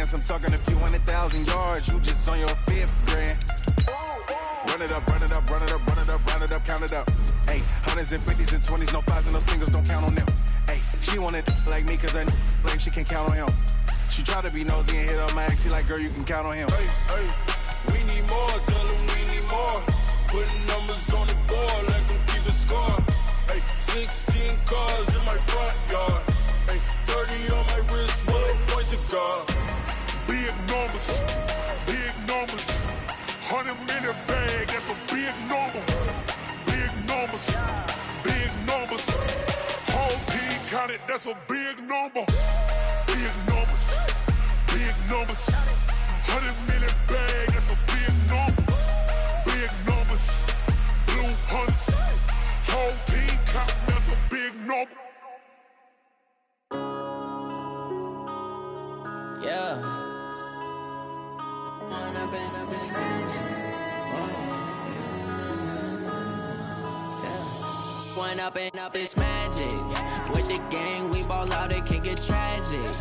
bands, I'm talking a few 100,000 yards. You just on your 5th grand. Run it up, run it up, run it up, run it up, run it up, count it up. Hey, hundreds and 50s and 20s, no 5s and no singles, don't count on them. Hey, she wanted like me cause I like she can't count on him. She tried to be nosy and hit up my ex, she like, girl, you can count on him. Hey, hey, we need more, tell them we need more. Putting numbers on the board, let them keep the score. Hey, 16 cars in my front yard. Hey, 30 on my wrist, bullet point to God. Big numbers, big numbers. 100 minute bag, that's a big number. Big numbers, big numbers. Whole team counted, that's a big number. Big numbers, big numbers. 100 minute bag, that's a big number. Big numbers, blue hunts. Whole team counting, that's a big number. Yeah. One up and up, it's magic. With the gang, we ball out, it can get tragic.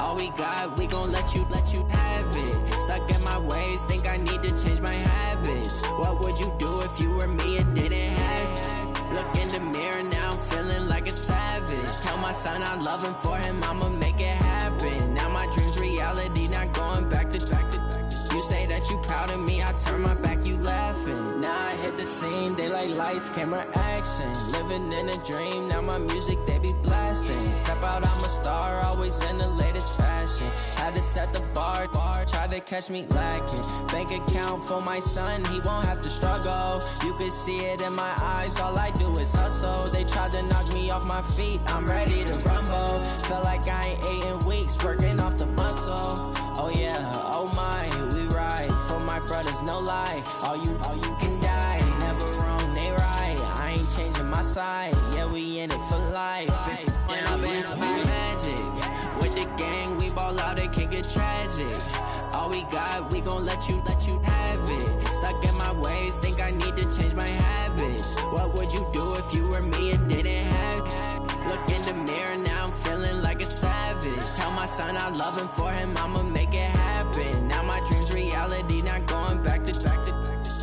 All we got, we gon' let you have it. Stuck in my ways, think I need to change my habits. What would you do if you were me and didn't have it? Look in the mirror, now I'm feeling like a savage. Tell my son I love him, for him I'ma make it happen. Now my dream's reality, not going back to. You say that you proud of me, I turn my back, you laughing. Now I hit the scene, they like lights, camera, action. Living in a dream, now my music, they be blasting. Step out, I'm a star, always in the latest fashion. Had to set the bar, try to catch me lacking. Bank account for my son, he won't have to struggle. You can see it in my eyes, all I do is hustle. They tried to knock me off my feet, I'm ready to rumble. Feel like I ain't ate in weeks, working off the muscle. Oh yeah, oh my, we ride for my brothers, no lie. All you can die, never wrong, they right. I ain't changing my side, yeah, we in it for life. When I've been up, it's magic. With the gang, we ball out, it can get tragic. All we got, we gon' let you have it. Stuck in my ways, think I need to change my habits. What would you do if you were me and didn't have it? Look in the mirror, now I'm feeling like a savage. Tell my son I love him, for him I'ma make it happen. Now my dream's reality, not going back to.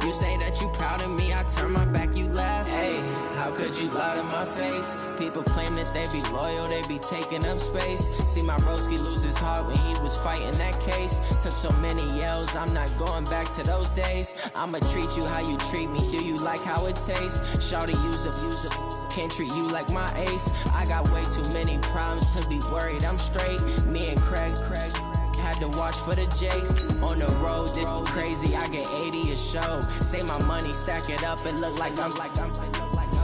You say that you proud of me, I turn my back, you laugh. Hey, how could you lie to my face? People claim that they be loyal, they be taking up space. See my broski lose his heart when he was fighting that case. Took so many yells, I'm not going back to those days. I'ma treat you how you treat me, do you like how it tastes? Shawty, use up, can't treat you like my ace. I got way too many problems to be worried, I'm straight. Me and Craig had to watch for the Jakes. On the road, this crazy, I get 80 a show. Say my money, stack it up, it look like I'm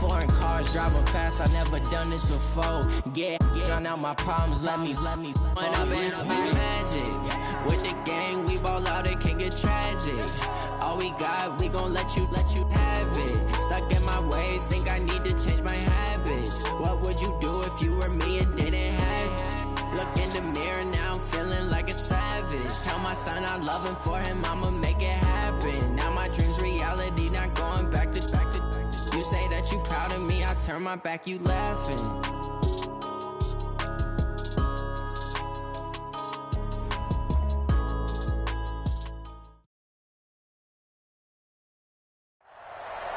foreign cars, driving fast, I never done this before. Yeah, drown out my problems, let me. When I've been up, it's magic. With the gang, we ball out, it can get tragic. All we got, we gon' let you have it. Stuck in my ways, think I need to change my habits. What would you do if you were me and didn't have it? Look in the mirror, now I'm feeling like a savage. Tell my son I love him, for him I'ma make it happen. Now my dream's reality, not going back to. You say that you proud of me, I turn my back, you laughing.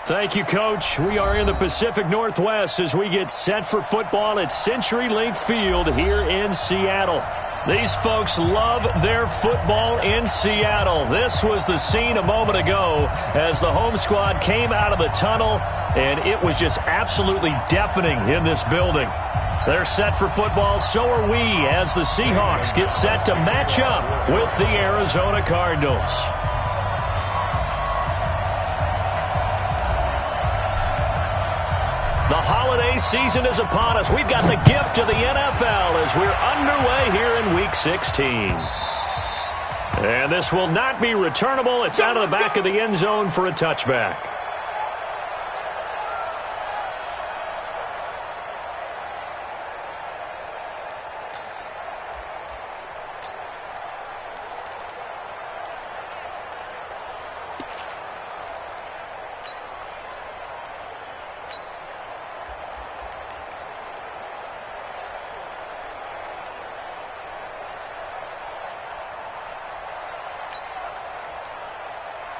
Thank you, Coach. We are in the Pacific Northwest as we get set for football at CenturyLink Field here in Seattle. These folks love their football in Seattle. This was the scene a moment ago as the home squad came out of the tunnel, and it was just absolutely deafening in this building. They're set for football, so are we, as the Seahawks get set to match up with the Arizona Cardinals. The holiday season is upon us. We've got the gift of the NFL as we're underway here in Week 16. And this will not be returnable. It's out of the back of the end zone for a touchback.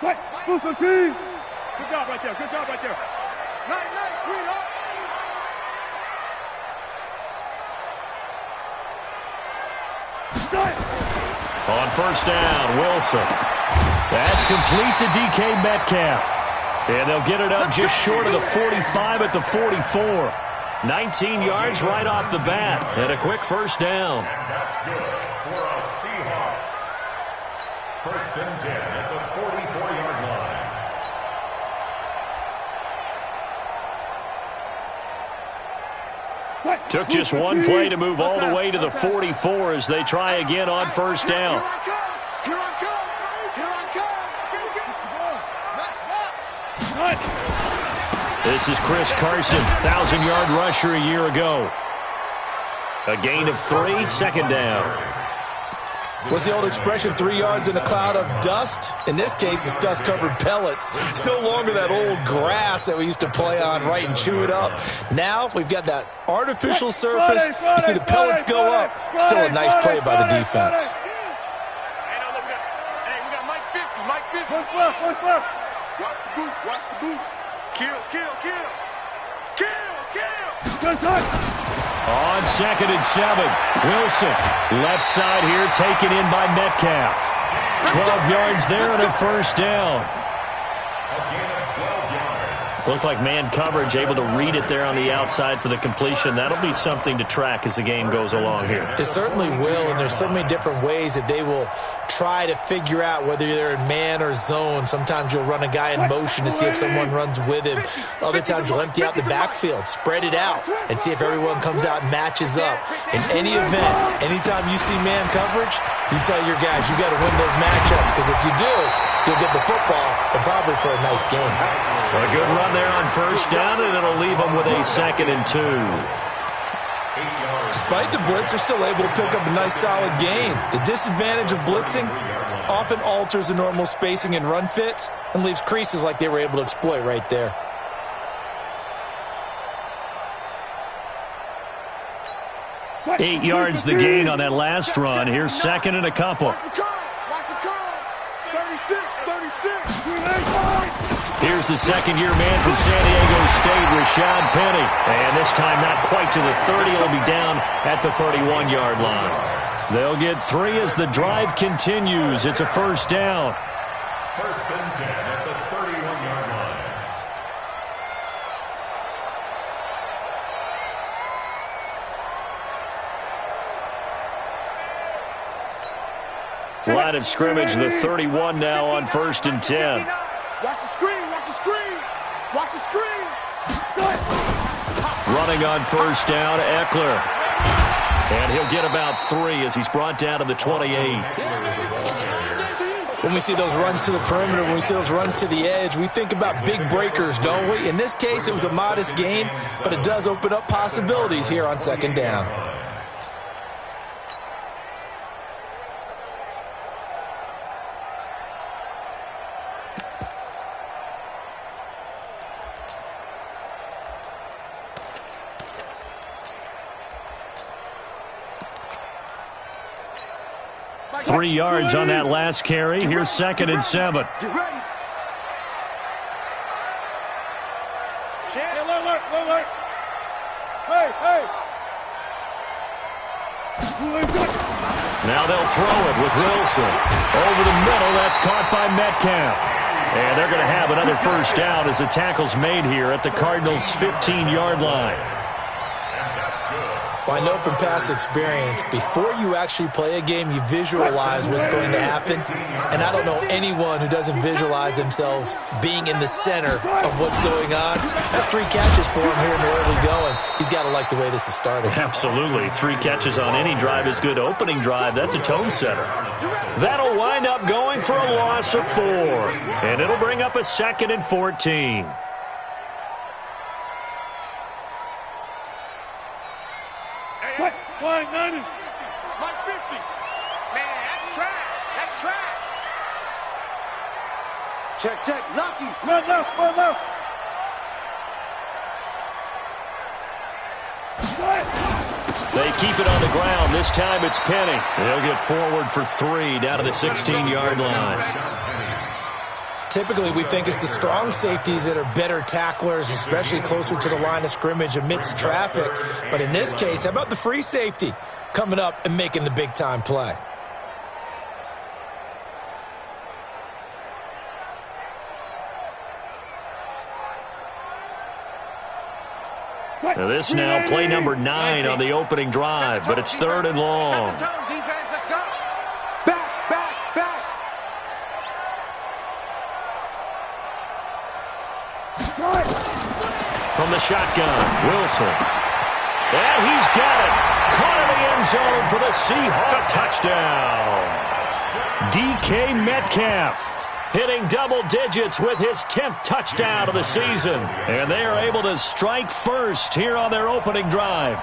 Good job right there. Good job right there. Nice, sweetheart. On first down, Wilson. That's complete to DK Metcalf. And they'll get it up just short of the 45 at the 44. 19 yards right off the bat. And a quick first down. And that's good for our Seahawks. First and 10 at the 44-yard line. Took just one play to move all the way to the 44 as they try again on first down. Here I come. This is Chris Carson, 1,000-yard rusher a year ago. A gain of 3, second down. What's the old expression, 3 yards in a cloud of dust? In this case, it's dust-covered pellets. It's no longer that old grass that we used to play on, right, and chew it up. Now we've got that artificial surface. You see the pellets go up. Still a nice play by the defense. Hey, we got Mike 50. Watch the boot. Kill. On second and 7, Wilson. Left side here, taken in by Metcalf. 12 yards there and a first down. Looked like man coverage, able to read it there on the outside for the completion. That'll be something to track as the game goes along here. It certainly will, and there's so many different ways that they will try to figure out whether they're in man or zone. Sometimes you'll run a guy in motion to see if someone runs with him. Other times you'll empty out the backfield, spread it out, and see if everyone comes out and matches up. In any event, anytime you see man coverage, you tell your guys you got to win those matchups, because if you do, you'll get the football and probably for a nice game. A good run there on first down, and it'll leave them with a 2nd and 2. Despite the blitz, they're still able to pick up a nice solid gain. The disadvantage of blitzing often alters the normal spacing and run fits and leaves creases like they were able to exploit right there. Eight yards the gain on that last run. Here's second and a couple. Watch the curl. 36. Here's the second-year man from San Diego State, Rashad Penny. And this time not quite to the 30. It'll be down at the 31-yard line. They'll get 3 as the drive continues. It's a first down. First and 10 at the 31-yard line. Line of scrimmage, the 31 now on first and 10. Watch the screen. Running on first down, Eckler. And he'll get about 3 as he's brought down to the 28. When we see those runs to the perimeter, when we see those runs to the edge, we think about big breakers, don't we? In this case, it was a modest gain, but it does open up possibilities here on second down. Three yards on that last carry. Here's second and 7. Get ready. Alert. Hey. Now they'll throw it with Wilson. Over the middle, that's caught by Metcalf. And they're going to have another first down as the tackle's made here at the Cardinals' 15-yard line. Well, I know from past experience, before you actually play a game, you visualize what's going to happen. And I don't know anyone who doesn't visualize themselves being in the center of what's going on. That's 3 catches for him here in the early going. He's got to like the way this is starting. Absolutely. 3 catches on any drive is good. Opening drive, that's a tone setter. That'll wind up going for a loss of 4. And it'll bring up a 2nd and 14. Mike 90. Mike 50. Man, that's trash. Check. Lucky. Run left. They keep it on the ground. This time it's Penny. They'll get forward for 3 down to the 16-yard line. Typically, we think it's the strong safeties that are better tacklers, especially closer to the line of scrimmage amidst traffic. But in this case, how about the free safety coming up and making the big-time play? Now this now play number 9 on the opening drive, but it's 3rd and long. From the shotgun, Wilson. And he's got it. Caught in the end zone for the Seahawks touchdown. DK Metcalf hitting double digits with his 10th touchdown of the season. And they are able to strike first here on their opening drive.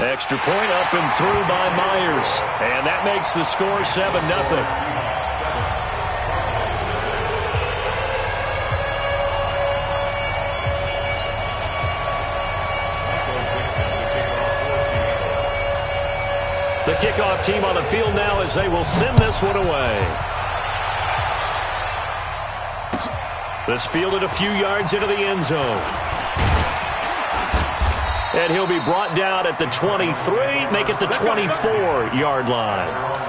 Extra point up and through by Myers. And that makes the score 7-0. The kickoff team on the field now as they will send this one away. This fielded a few yards into the end zone. And he'll be brought down at the 23, make it the 24-yard line.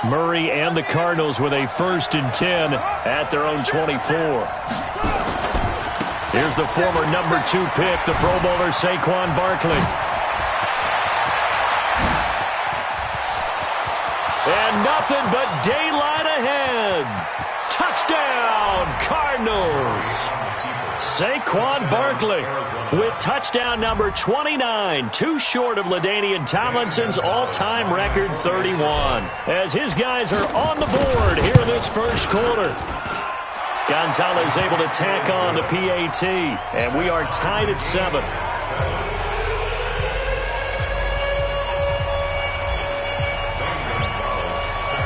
Murray and the Cardinals with a 1st and 10 at their own 24. Here's the former number 2 pick, the Pro Bowler Saquon Barkley. And nothing but daylight ahead. Touchdown, Cardinals. Saquon Barkley with touchdown number 29, too short of LaDainian Tomlinson's all-time record 31. As his guys are on the board here in this first quarter. Gonzalez able to tack on the PAT, and we are tied at 7.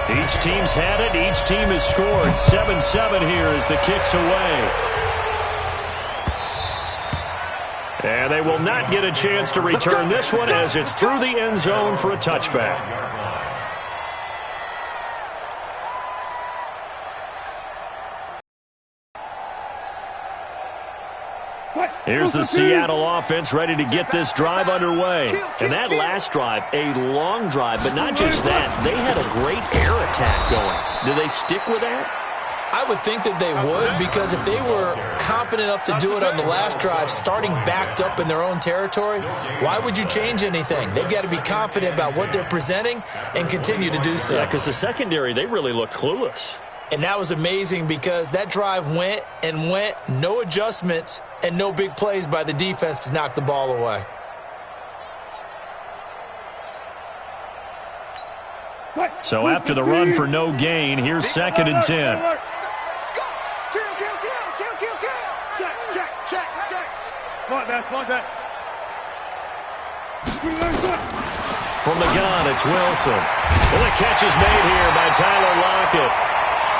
Each team's had it. Each team has scored. 7-7 here as the kick's away. And they will not get a chance to return this one as it's through the end zone for a touchback. Here's the Seattle offense ready to get this drive underway. And that last drive, a long drive, but not just that. They had a great air attack going. Do they stick with that? I would think that they would, because if they were competent enough to do it on the last drive, starting backed up in their own territory, why would you change anything? They've got to be confident about what they're presenting and continue to do so. Yeah, because the secondary, they really look clueless. And that was amazing because that drive went and went, no adjustments and no big plays by the defense to knock the ball away. So after the run for no gain, here's 2nd and 10. From the gun, it's Wilson. Well, the catch is made here by Tyler Lockett.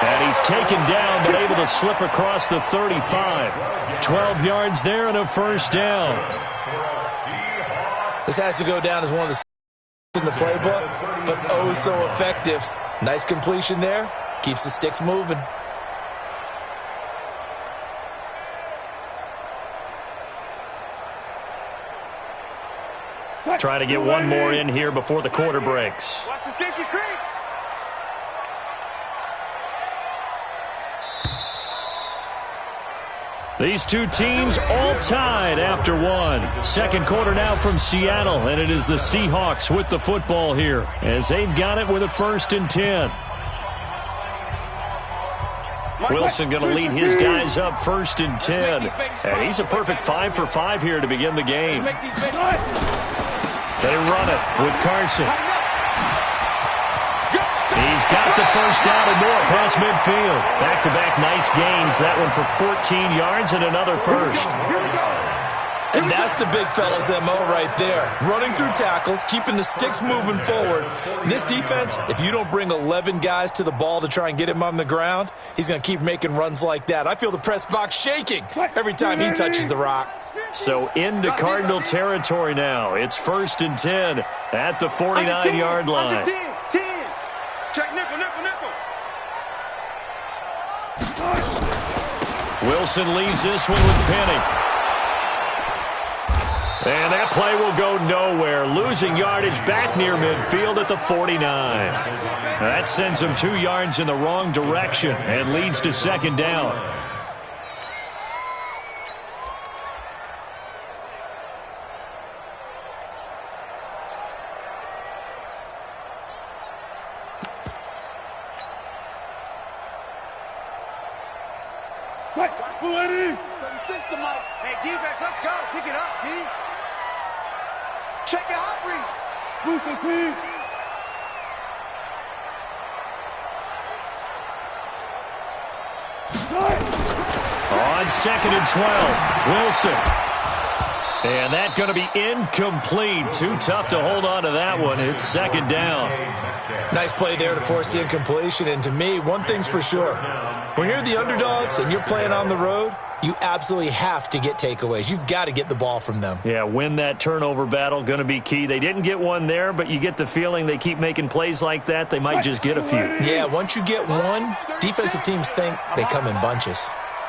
And he's taken down, but able to slip across the 35. 12 yards there and a 1st down. This has to go down as one of the in the playbook, but oh so effective. Nice completion there. Keeps the sticks moving. Trying to get one more in here before the quarter breaks. Watch the safety creep. These two teams all tied after one. 2nd quarter now from Seattle, and it is the Seahawks with the football here as they've got it with a 1st and 10. Wilson going to lead his guys up 1st and 10. And he's a perfect 5 for 5 here to begin the game. They run it with Carson. He's got the 1st down and more past midfield. Back-to-back nice gains. That one for 14 yards and another 1st. And that's the big fella's MO right there. Running through tackles, keeping the sticks moving forward. In this defense, if you don't bring 11 guys to the ball to try and get him on the ground, he's going to keep making runs like that. I feel the press box shaking every time he touches the rock. So into Cardinal territory now. It's 1st and 10 at the 49-yard line. 10. Check nickel. Wilson leaves this one with Penny. And that play will go nowhere. Losing yardage back near midfield at the 49. That sends him 2 yards in the wrong direction and leads to 2nd down. Hey, defense, let's go. Pick it up, D. Check your hot read. Move the team. On 2nd and 12, Wilson. And that's going to be incomplete. Too tough to hold on to that one. It's 2nd down. Nice play there to force the incompletion. And to me, one thing's for sure. When you're the underdogs and you're playing on the road, you absolutely have to get takeaways. You've got to get the ball from them. Yeah, win that turnover battle, going to be key. They didn't get one there, but you get the feeling they keep making plays like that, they might just get a few. Yeah, once you get one, defensive teams think they come in bunches.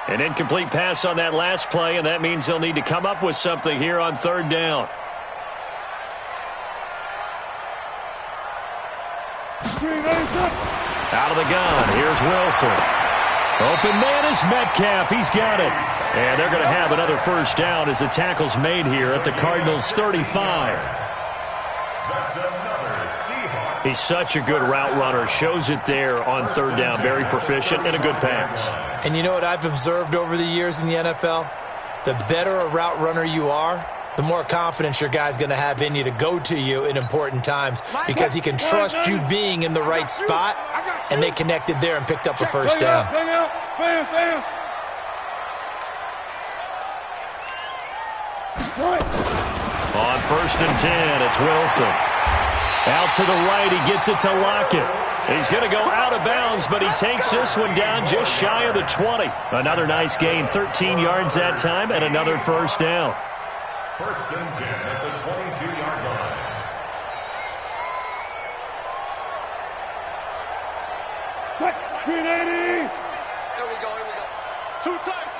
An incomplete pass on that last play, and that means they'll need to come up with something here on 3rd down. Out of the gun, here's Wilson. Open man is Metcalf. He's got it. And they're going to have another 1st down as the tackle's made here at the Cardinals' 35. That's another Seahawks. He's such a good route runner. Shows it there on 3rd down. Very proficient and a good pass. And you know what I've observed over the years in the NFL? The better a route runner you are, the more confidence your guy's going to have in you to go to you in important times because he can trust you being in the right spot, and they connected there and picked up a 1st down. On 1st and 10, it's Wilson. Out to the right, he gets it to Lockett. He's going to go out of bounds, but he takes this one down just shy of the 20. Another nice gain, 13 yards that time, and another 1st down. 1st and 10 at the 22-yard line. Here we go. 2 times.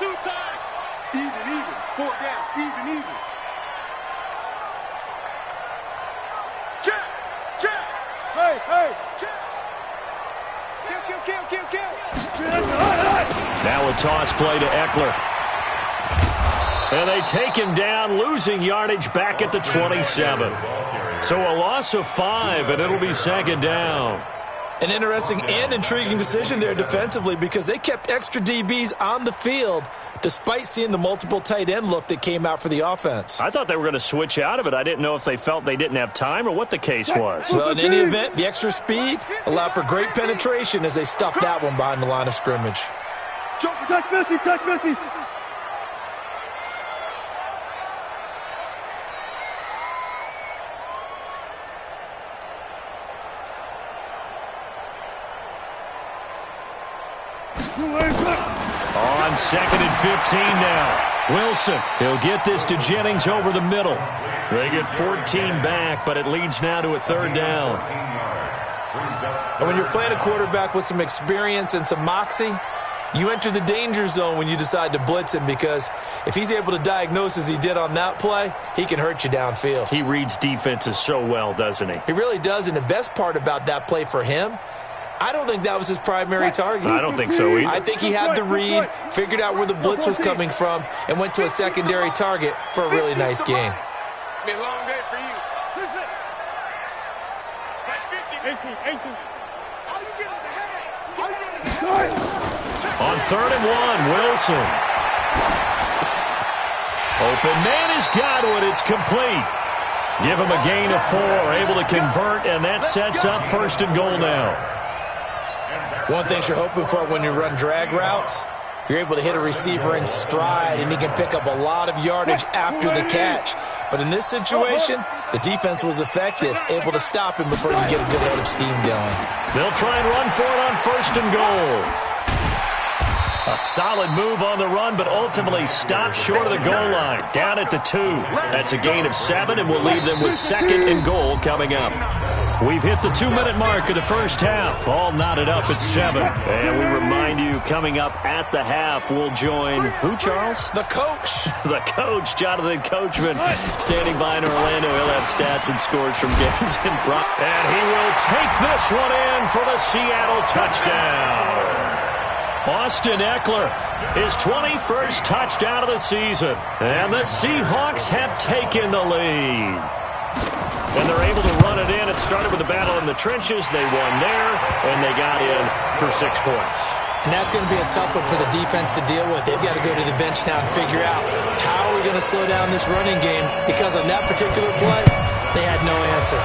Even. 4 down. Even. Check. Hey. Check. Kill. Now a toss play to Eckler. And they take him down, losing yardage back at the 27. So a loss of 5, and it'll be 2nd down. An interesting and intriguing decision there defensively because they kept extra DBs on the field despite seeing the multiple tight end look that came out for the offense. I thought they were going to switch out of it. I didn't know if they felt they didn't have time or what the case was. Well, in any event, the extra speed allowed for great penetration as they stuffed that one behind the line of scrimmage. Check Missy. On 2nd and 15 now. Wilson, he'll get this to Jennings over the middle. They get 14 back, but it leads now to a 3rd down. And when you're playing a quarterback with some experience and some moxie, you enter the danger zone when you decide to blitz him because if he's able to diagnose as he did on that play, he can hurt you downfield. He reads defenses so well, doesn't he? He really does, and the best part about that play for him, I don't think that was his primary target. I don't think so either. I think he had the read, figured out where the blitz was coming from, and went to a secondary target for a really nice gain. It's been a long day for you. 18. All you get is a headache. On 3rd and 1, Wilson. Open man has got it. It's complete. Give him a gain of 4, able to convert, and that sets up 1st and goal now. One thing you're hoping for when you run drag routes, you're able to hit a receiver in stride, and he can pick up a lot of yardage after the catch. But in this situation, the defense was effective, able to stop him before he could get a good head of steam going. They'll try and run for it on 1st and goal. A solid move on the run, but ultimately stopped short of the goal line. Down at the 2. That's a gain of 7, and we'll leave them with 2nd and goal coming up. We've hit the 2-minute mark of the first half. All knotted up at 7. And we remind you, coming up at the half, we'll join who, Charles? The coach. The coach, Jonathan Coachman, standing by in Orlando. He'll have stats and scores from games in front. And he will take this one in for the Seattle touchdown. Austin Eckler, his 21st touchdown of the season. And the Seahawks have taken the lead. And they're able to run it in. It started with a battle in the trenches. They won there, and they got in for 6 points. And that's going to be a tough one for the defense to deal with. They've got to go to the bench now and figure out how are we going to slow down this running game, because on that particular play, they had no answer.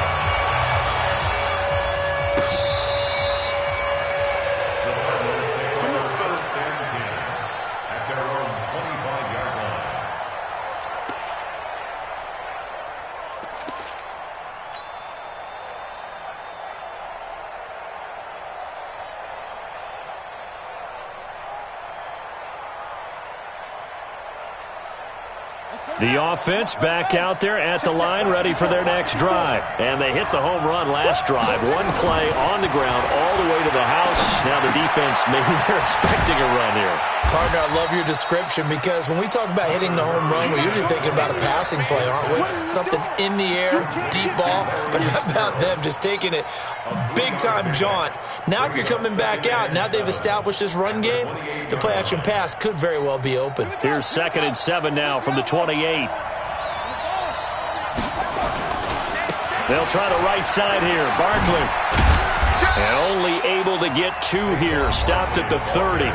The offense back out there at the line, ready for their next drive. And they hit the home run last drive. One play on the ground all the way to the house. Now the defense, maybe they're expecting a run here. Partner, I love your description, because when we talk about hitting the home run, we're usually thinking about a passing play, aren't we? Something in the air, deep ball. But how about them just taking it big-time jaunt? Now if you're coming back out, now they've established this run game, the play-action pass could very well be open. Here's 2nd and 7 now from the 28. They'll try the right side here. Barkley. And only able to get 2 here. Stopped at the 30.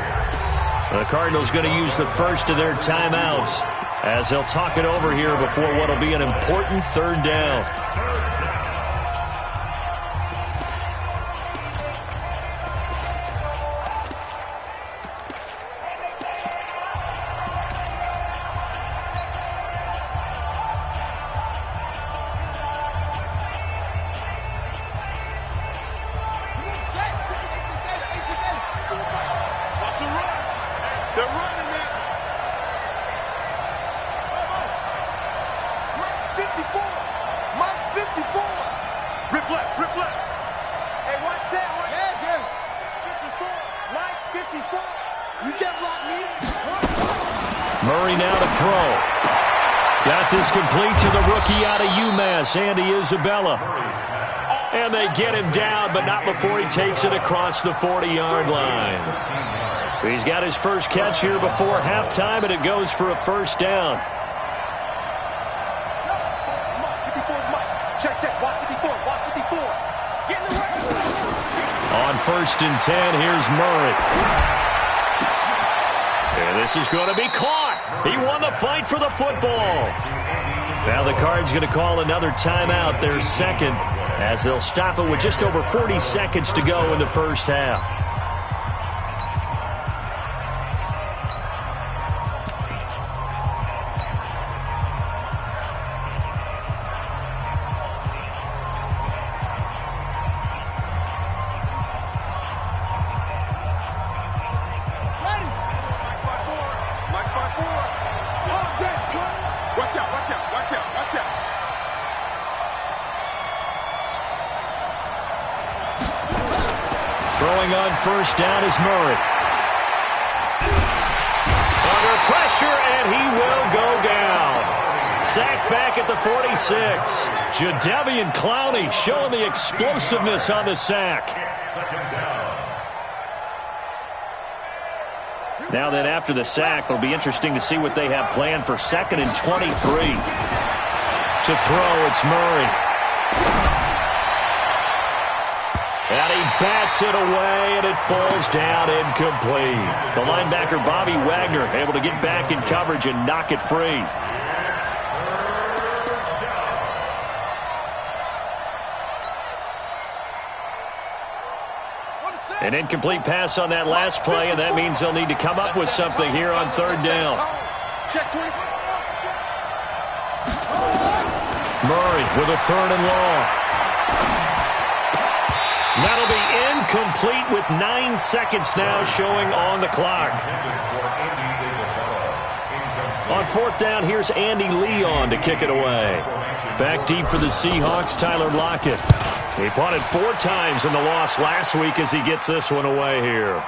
The Cardinals going to use the first of their timeouts as they'll talk it over here before what will be an important 3rd down. Murray now to throw. Got this complete to the rookie out of UMass, Andy Isabella. And they get him down, but not before he takes it across the 40-yard line. He's got his first catch here before halftime, and it goes for a 1st down. On 1st and 10, here's Murray. And this is going to be caught. He won the fight for the football. Now the Cards going to call another timeout, their 2nd, as they'll stop it with just over 40 seconds to go in the first half. Throwing on 1st down is Murray. Under pressure, and he will go down. Sacked back at the 46. Jadeveon Clowney showing the explosiveness on the sack. Now then, after the sack, it'll be interesting to see what they have planned for 2nd and 23. To throw, it's Murray. And he bats it away, and it falls down incomplete. The linebacker, Bobby Wagner, able to get back in coverage and knock it free. An incomplete pass on that last play, and that means they'll need to come up with something here on third down. Murray with a third and long. That'll be incomplete with 9 seconds now showing on the clock. On fourth down, here's Andy Leon to kick it away. Back deep for the Seahawks, Tyler Lockett. He punted 4 times in the loss last week as he gets this one away here.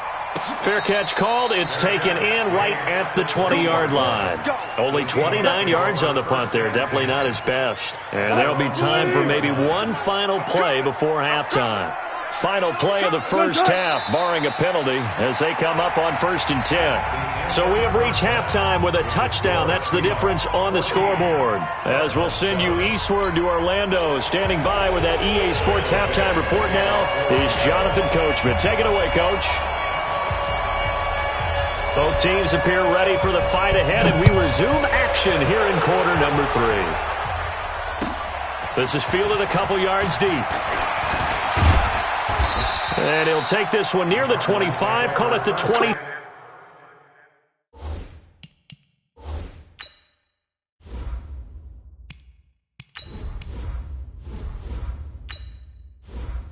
Fair catch called. It's taken in right at the 20-yard line. Only 29 yards on the punt there. Definitely not his best. And there'll be time for maybe one final play before halftime. Final play of the first half, barring a penalty, as they come up on 1st and 10. So we have reached halftime with a touchdown. That's the difference on the scoreboard. As we'll send you eastward to Orlando. Standing by with that EA Sports halftime report now is Jonathan Coachman. Take it away, Coach. Both teams appear ready for the fight ahead, and we resume action here in quarter number 3. This is fielded a couple yards deep. And he'll take this one near the 25, call it the 20.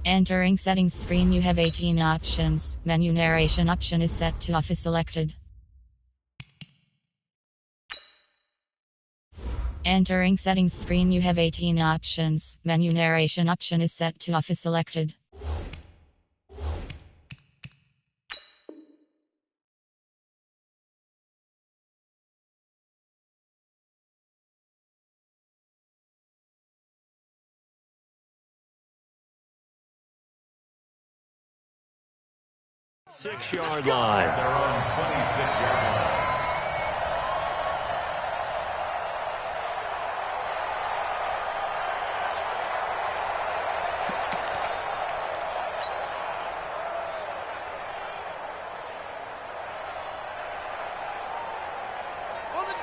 Entering settings screen, you have 18 options. Menu narration option is set to off is selected. Entering settings screen, you have 18 options. Menu narration option is set to off is selected. Six-yard line. They're on 26-yard line.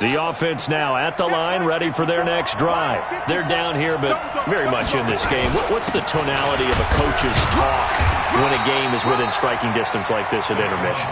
The offense now at the line, ready for their next drive. They're down here, but very much in this game. What's the tonality of a coach's talk when a game is within striking distance like this at intermission?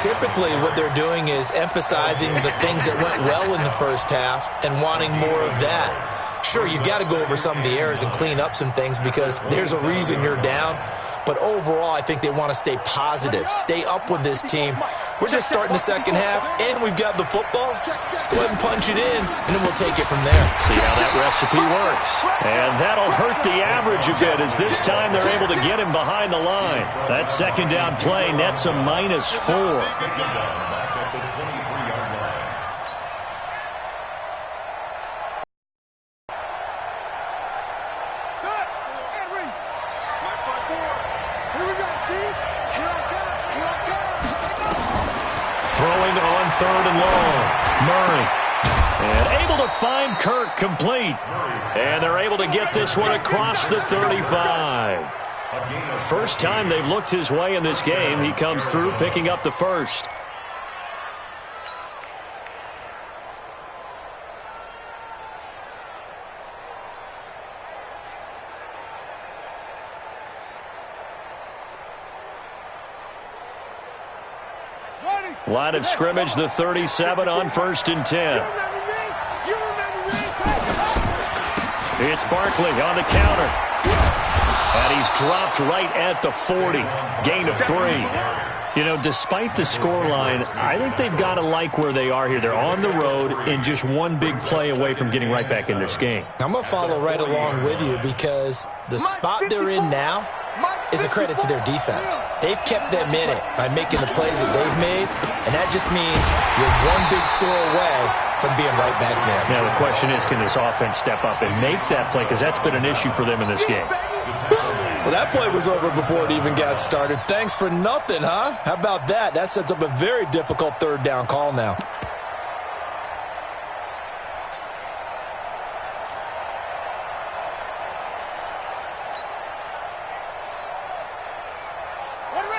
Typically, what they're doing is emphasizing the things that went well in the first half and wanting more of that. Sure, you've got to go over some of the errors and clean up some things because there's a reason you're down. But overall, I think they want to stay positive, stay up with this team. We're just starting the second half, and we've got the football. Let's go ahead and punch it in, and then we'll take it from there. See how that recipe works. And that'll hurt the average a bit as this time they're able to get him behind the line. That second down play nets a -4. Throwing on third and long. Murray. And able to find Kirk complete. And they're able to get this one across the 35. First time they've looked his way in this game. He comes through picking up the first. Line of scrimmage, the 37 on 1st and 10. It's Barkley on the counter. And he's dropped right at the 40. Gain of 3. You know, despite the scoreline, I think they've got to like where they are here. They're on the road and just one big play away from getting right back in this game. I'm going to follow right along with you because the spot they're in now is a credit to their defense. They've kept them in it by making the plays that they've made, and that just means you're one big score away from being right back there. Now, the question is, can this offense step up and make that play? Because that's been an issue for them in this game. Well, that play was over before it even got started. Thanks for nothing, huh? How about that? That sets up a very difficult third down call now.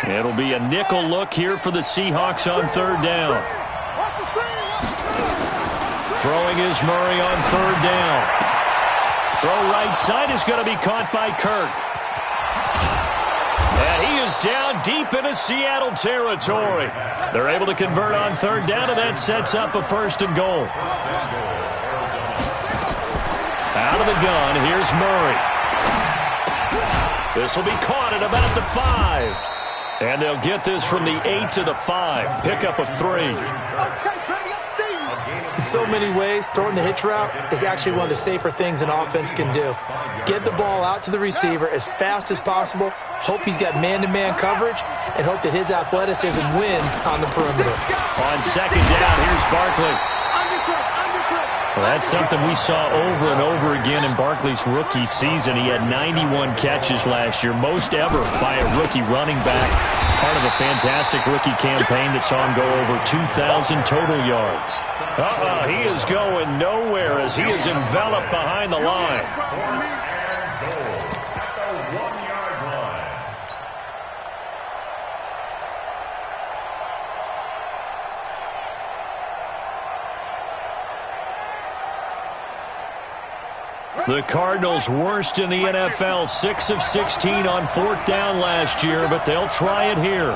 It'll be a nickel look here for the Seahawks on third down. Throwing is Murray on third down. Throw right side is going to be caught by Kirk. And he is down deep into Seattle territory. They're able to convert on third down, and that sets up a 1st and goal. Out of the gun, here's Murray. This will be caught at about the 5. And they'll get this from the 8 to the 5. Pickup of 3. In so many ways, throwing the hitch route is actually one of the safer things an offense can do. Get the ball out to the receiver as fast as possible, hope he's got man-to-man coverage, and hope that his athleticism wins on the perimeter. On 2nd down, here's Barkley. Well, that's something we saw over and over again in Barkley's rookie season. He had 91 catches last year, most ever by a rookie running back. Part of a fantastic rookie campaign that saw him go over 2,000 total yards. He is going nowhere as he is enveloped behind the line. The Cardinals worst in the NFL, 6 of 16 on 4th down last year, but they'll try it here.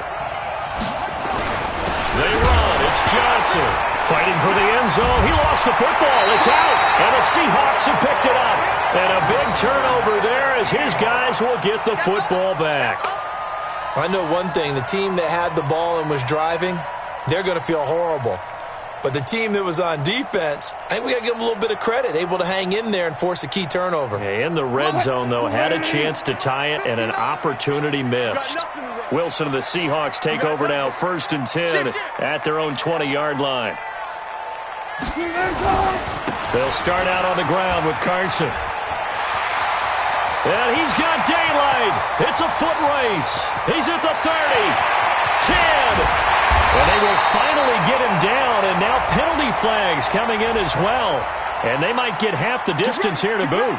They run. It's Johnson fighting for the end zone. He lost the football. It's out, and the Seahawks have picked it up. And a big turnover there as his guys will get the football back. I know one thing. The team that had the ball and was driving, they're going to feel horrible. But the team that was on defense, I think we got to give them a little bit of credit, able to hang in there and force a key turnover. In the red zone, though, had a chance to tie it and an opportunity missed. Wilson and the Seahawks take over now, 1st and 10 at their own 20-yard line. They'll start out on the ground with Carson. And he's got daylight. It's a foot race. He's at the 30, 10. And they will finally get him down, and now penalty flags coming in as well. And they might get half the distance here to boot.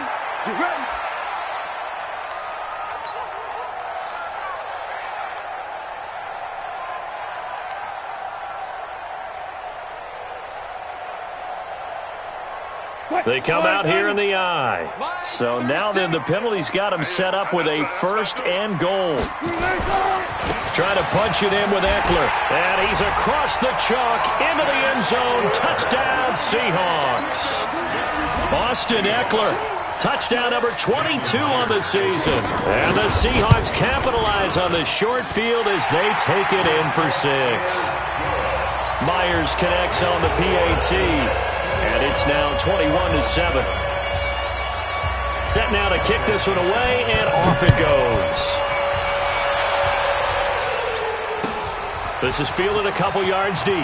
They come out here in the eye. So now then the penalty's got him set up with a 1st and goal. Trying to punch it in with Eckler. And he's across the chalk into the end zone. Touchdown, Seahawks. Austin Eckler. Touchdown number 22 on the season. And the Seahawks capitalize on the short field as they take it in for 6. Myers connects on the PAT. And it's now 21-7. Set now to kick this one away, and off it goes. This is fielded a couple yards deep.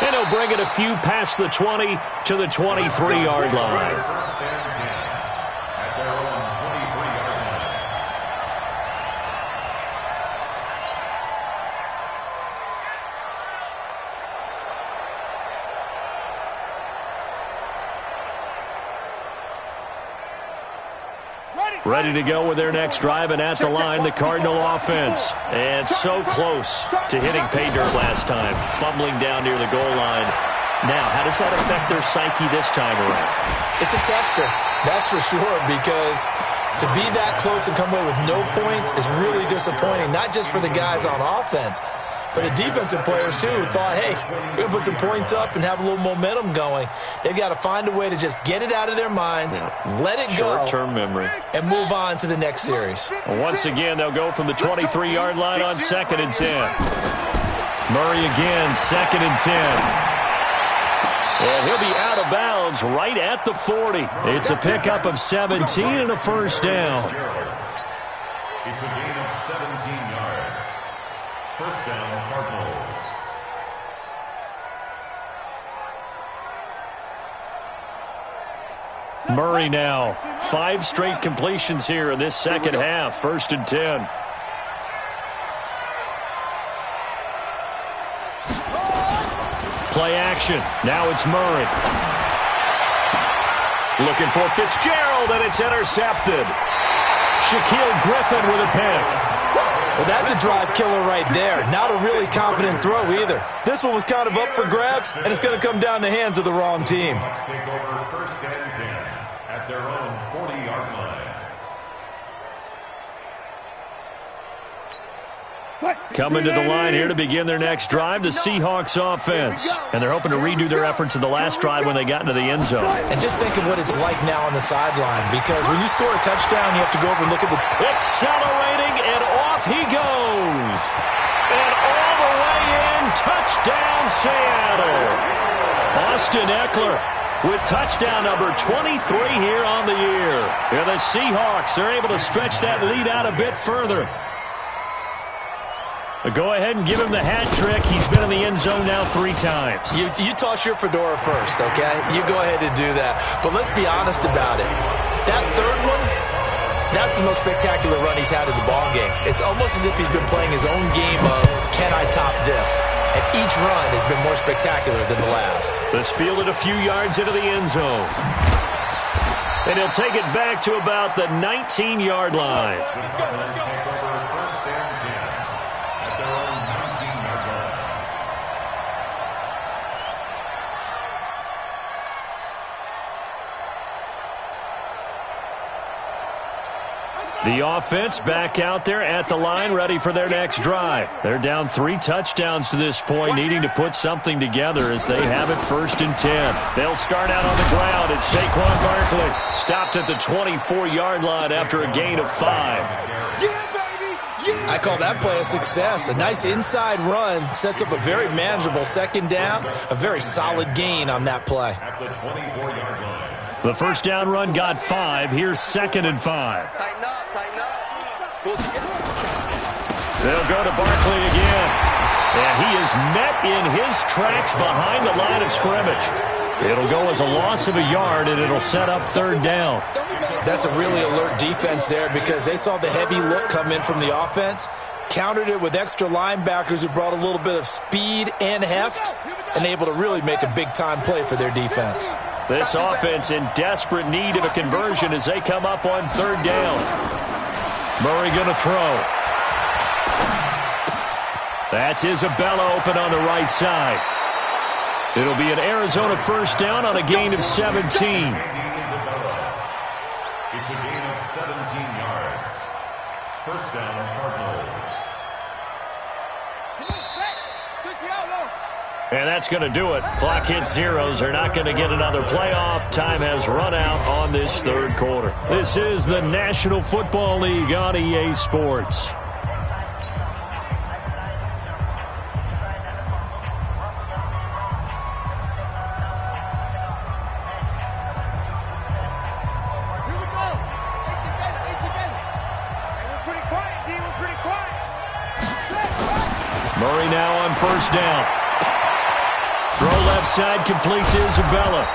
And he'll bring it a few past the 20 to the 23-yard line. Ready to go with their next drive, and at the line, the Cardinal offense. And so close to hitting pay dirt last time, fumbling down near the goal line. Now, how does that affect their psyche this time around? It's a tester, that's for sure, because to be that close and come away with no points is really disappointing, not just for the guys on offense, but the defensive players, too, who thought, hey, we're going to put some points up and have a little momentum going. They've got to find a way to just get it out of their minds, let it go, short-term memory, and move on to the next series. Once again, they'll go from the 23-yard line on 2nd and 10. Murray again, 2nd and 10. And he'll be out of bounds right at the 40. It's a pickup of 17 and a 1st down. It's a gain of 17 yards. 1st down, Cardinals. Murray now, 5 straight completions here in this second half. 1st and 10. Play action. Now it's Murray. Looking for Fitzgerald, and it's intercepted. Shaquille Griffin with a pick. Well, that's a drive killer right there. Not a really confident throw either. This one was kind of up for grabs, and it's going to come down the hands of the wrong team. Let's take over 1st and 10 at their own 40-yard line. Coming to the line here to begin their next drive, the Seahawks offense. And they're hoping to redo their efforts in the last drive when they got into the end zone. And just think of what it's like now on the sideline, because when you score a touchdown, you have to go over and look at the... Accelerating, and off he goes. And all the way in, touchdown Seattle. Austin Eckler with touchdown number 23 here on the year. And the Seahawks are able to stretch that lead out a bit further. Go ahead and give him the hat trick. He's been in the end zone now 3 times. You toss your fedora first, okay? You go ahead and do that. But let's be honest about it. That third one, that's the most spectacular run he's had in the ballgame. It's almost as if he's been playing his own game of, can I top this? And each run has been more spectacular than the last. This fielded a few yards into the end zone. And he'll take it back to about the 19-yard line. The offense back out there at the line, ready for their next drive. They're down 3 touchdowns to this point, needing to put something together as they have it 1st and 10. They'll start out on the ground. It's Saquon Barkley. Stopped at the 24-yard line after a gain of 5. I call that play a success. A nice inside run sets up a very manageable 2nd down. A very solid gain on that play. At the 24-yard line. The first down run got 5. Here's 2nd and 5. Tighten up. They'll go to Barkley again. And he is met in his tracks behind the line of scrimmage. It'll go as a loss of a yard, and it'll set up 3rd down. That's a really alert defense there, because they saw the heavy look come in from the offense, countered it with extra linebackers who brought a little bit of speed and heft, and able to really make a big-time play for their defense. This offense in desperate need of a conversion as they come up on 3rd down. Murray going to throw. That's Isabella open on the right side. It'll be an Arizona 1st down on a gain of 17. It's a gain of 17 yards. 1st down, Cardinals. And that's going to do it. Clock hits zeros. They're not going to get another playoff. Time has run out on this 3rd quarter. This is the National Football League on EA Sports. Murray now on 1st down. Throw left side, complete to Isabella.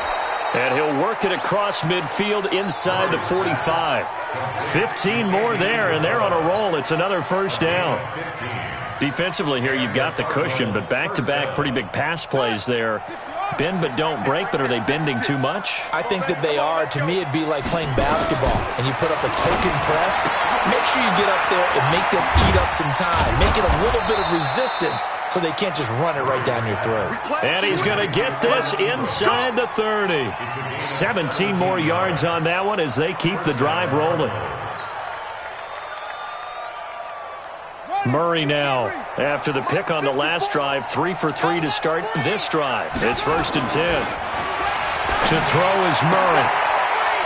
And he'll work it across midfield inside the 45. 15 more there, and they're on a roll. It's another 1st down. Defensively here, you've got the cushion, but back-to-back pretty big pass plays there. Bend but don't break, but are they bending too much? I think that they are. To me, it'd be like playing basketball, and you put up a token press. Make sure you get up there and make them eat up some time. Make it a little bit of resistance so they can't just run it right down your throat. And he's going to get this inside the 30. 17 more yards on that one as they keep the drive rolling. Murray now, after the pick on the last drive, 3 for 3 to start this drive. It's 1st and 10. To throw is Murray.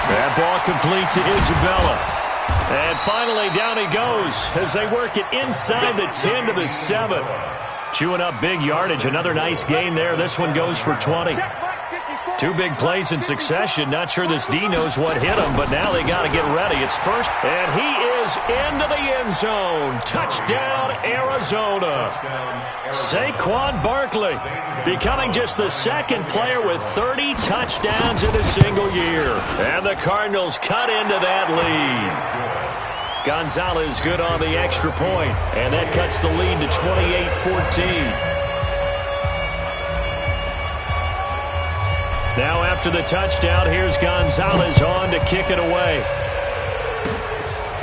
That ball complete to Isabella. And finally, down he goes as they work it inside the 10 to the 7. Chewing up big yardage. Another nice gain there. This one goes for 20. 2 big plays in succession. Not sure this D knows what hit him, but now they got to get ready. It's 1st, and he is into the end zone. Touchdown, Arizona. Saquon Barkley becoming just the 2nd player with 30 touchdowns in a single year. And the Cardinals cut into that lead. Gonzalez good on the extra point, and that cuts the lead to 28-14. Now after the touchdown, here's Gonzalez on to kick it away.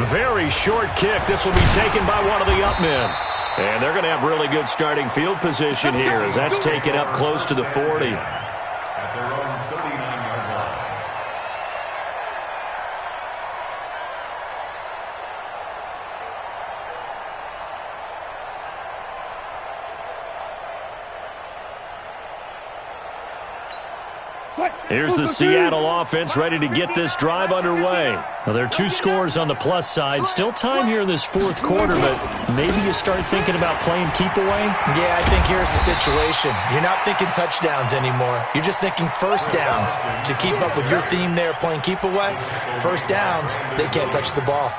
Very short kick. This will be taken by one of the up men. And they're going to have really good starting field position here as that's taken up close to the 40. At their own 39-yard line. Here's the Seattle offense ready to get this drive underway. Now, there are 2 scores on the plus side. Still time here in this fourth quarter, but maybe you start thinking about playing keep away? Yeah, I think here's the situation. You're not thinking touchdowns anymore. You're just thinking first downs. To keep up with your theme there, playing keep away, first downs, they can't touch the ball.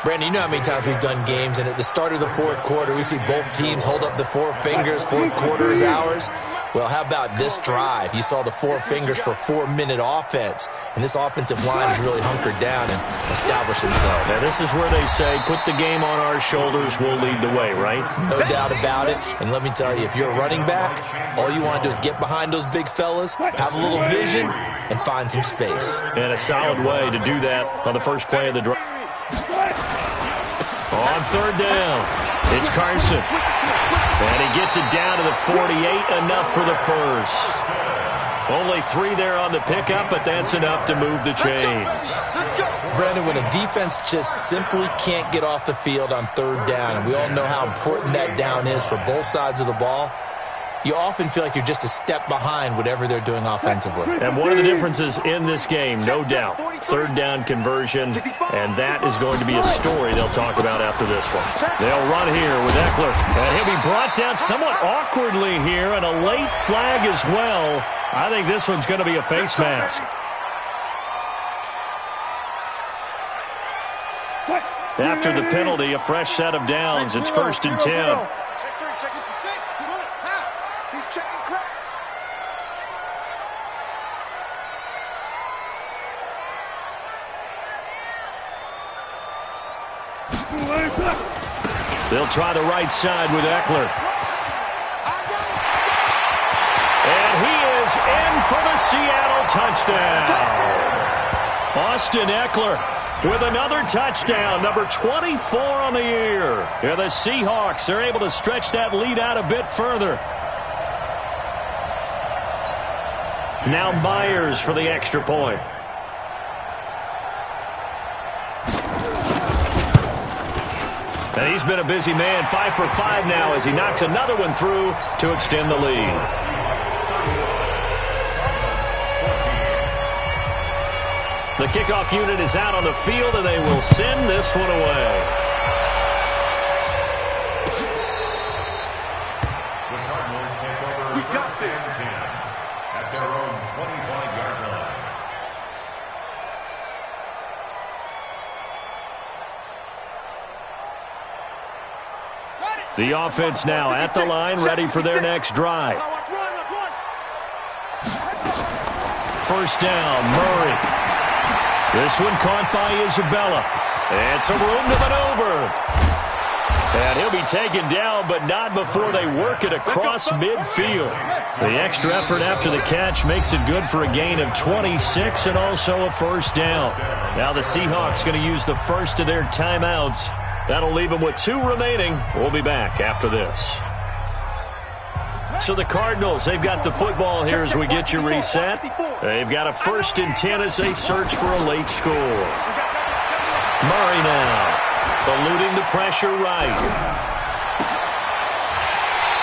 Brandon, you know how many times we've done games, and at the start of the fourth quarter, we see both teams hold up the 4 fingers, fourth quarter is ours. Well, how about this drive? You saw the 4 fingers for 4-minute offense, and this offensive line has really hunkered down and established themselves. Now, this is where they say, put the game on our shoulders, we'll lead the way, right? No doubt about it, and let me tell you, if you're a running back, all you want to do is get behind those big fellas, have a little vision, and find some space. And a solid way to do that on the first play of the drive. On third down, it's Carson. And he gets it down to the 48, enough for the first. Only 3 there on the pickup, but that's enough to move the chains. Brandon, when a defense just simply can't get off the field on third down, and we all know how important that down is for both sides of the ball, you often feel like you're just a step behind whatever they're doing offensively. And one of the differences in this game, no doubt, third down conversion, and that is going to be a story they'll talk about after this one. They'll run here with Eckler, and he'll be brought down somewhat awkwardly here, and a late flag as well. I think this one's going to be a face mask. After the penalty, a fresh set of downs. It's 1st and 10. They'll try the right side with Eckler. And he is in for the Seattle touchdown. Austin Eckler with another touchdown, number 24 on the year. Yeah, the Seahawks are able to stretch that lead out a bit further. Now Myers for the extra point. And he's been a busy man, 5 for 5 now as he knocks another one through to extend the lead. The kickoff unit is out on the field, and they will send this one away. The Cardinals take over We got this. at their own 25-yard line. The offense now at the line, ready for their next drive. First down, Murray. This one caught by Isabella. And some room to maneuver. And he'll be taken down, but not before they work it across midfield. The extra effort after the catch makes it good for a gain of 26 and also a first down. Now the Seahawks going to use the first of their timeouts. That'll leave them with 2 remaining. We'll be back after this. So the Cardinals, they've got the football here as we get you reset. They've got a 1st and 10 as they search for a late score. Murray now, eluding the pressure right.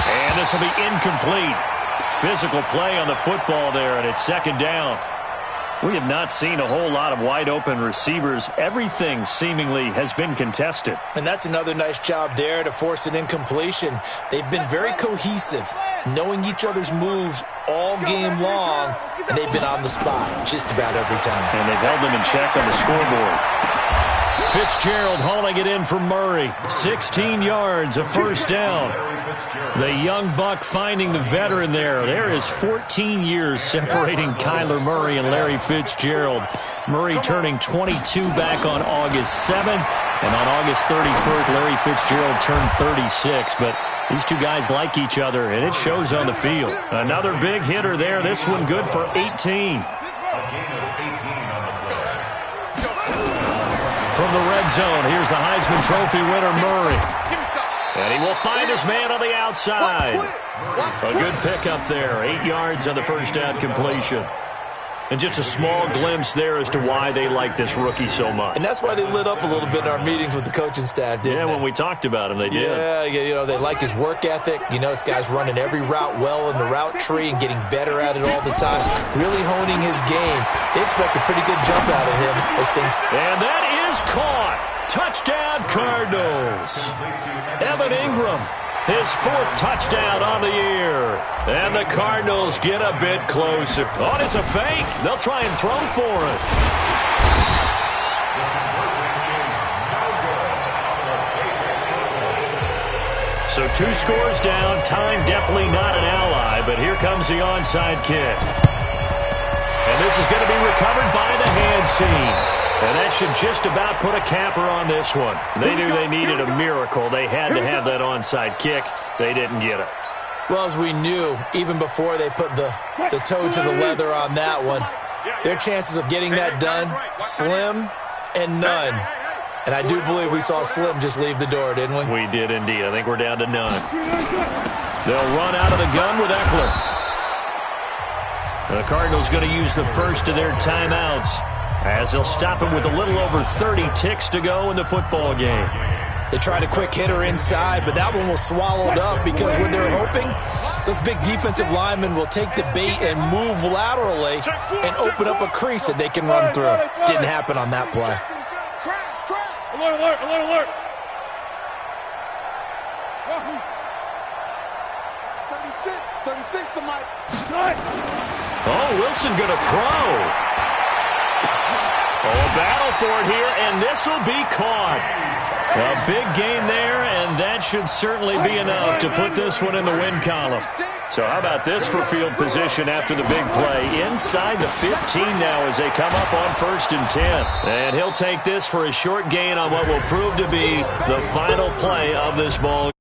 And this will be incomplete. Physical play on the football there, and it's 2nd down. We have not seen a whole lot of wide-open receivers. Everything seemingly has been contested. And that's another nice job there to force an incompletion. They've been very cohesive, knowing each other's moves all game long, and they've been on the spot just about every time. And they've held them in check on the scoreboard. Fitzgerald hauling it in for Murray. 16 yards, a first down. The young buck finding the veteran there. There is 14 years separating Kyler Murray and Larry Fitzgerald. Murray turning 22 back on August 7th. And on August 31st, Larry Fitzgerald turned 36. But these two guys like each other, and it shows on the field. Another big hitter there. This one good for 18. From the red zone, here's the Heisman Trophy winner, Murray. And he will find his man on the outside. A good pickup there. 8 yards on the first down completion. And just a small glimpse there as to why they like this rookie so much. And that's why they lit up a little bit in our meetings with the coaching staff, didn't they? Yeah, when we talked about him, they did. Yeah, they like his work ethic. This guy's running every route well in the route tree and getting better at it all the time, really honing his game. They expect a pretty good jump out of him as things. And that is caught. Touchdown, Cardinals. Evan Ingram, his 4th touchdown on the year. And the Cardinals get a bit closer. Oh, it's a fake. They'll try and throw for it. So 2 scores down. Time definitely not an ally, but here comes the onside kick. And this is going to be recovered by the hands team. And that should just about put a capper on this one. They knew they needed a miracle. They had to have that onside kick. They didn't get it. Well, as we knew, even before they put the toe to the leather on that one, their chances of getting that done, slim and none. And I do believe we saw Slim just leave the door, didn't we? We did indeed. I think we're down to none. They'll run out of the gun with Eckler. The Cardinals going to use the first of their timeouts, as they'll stop him with a little over 30 ticks to go in the football game. They tried a quick hitter inside, but that one was swallowed up because when they're hoping, those big defensive linemen will take the bait and move laterally and open up a crease that they can run through. Didn't happen on that play. Alert, alert, alert, alert. 36 to Mike. Oh, Wilson going to throw. Oh, battle for it here, and this will be caught. A big gain there, and that should certainly be enough to put this one in the win column. So how about this for field position after the big play? Inside the 15 now as they come up on 1st and 10. And he'll take this for a short gain on what will prove to be the final play of this ball.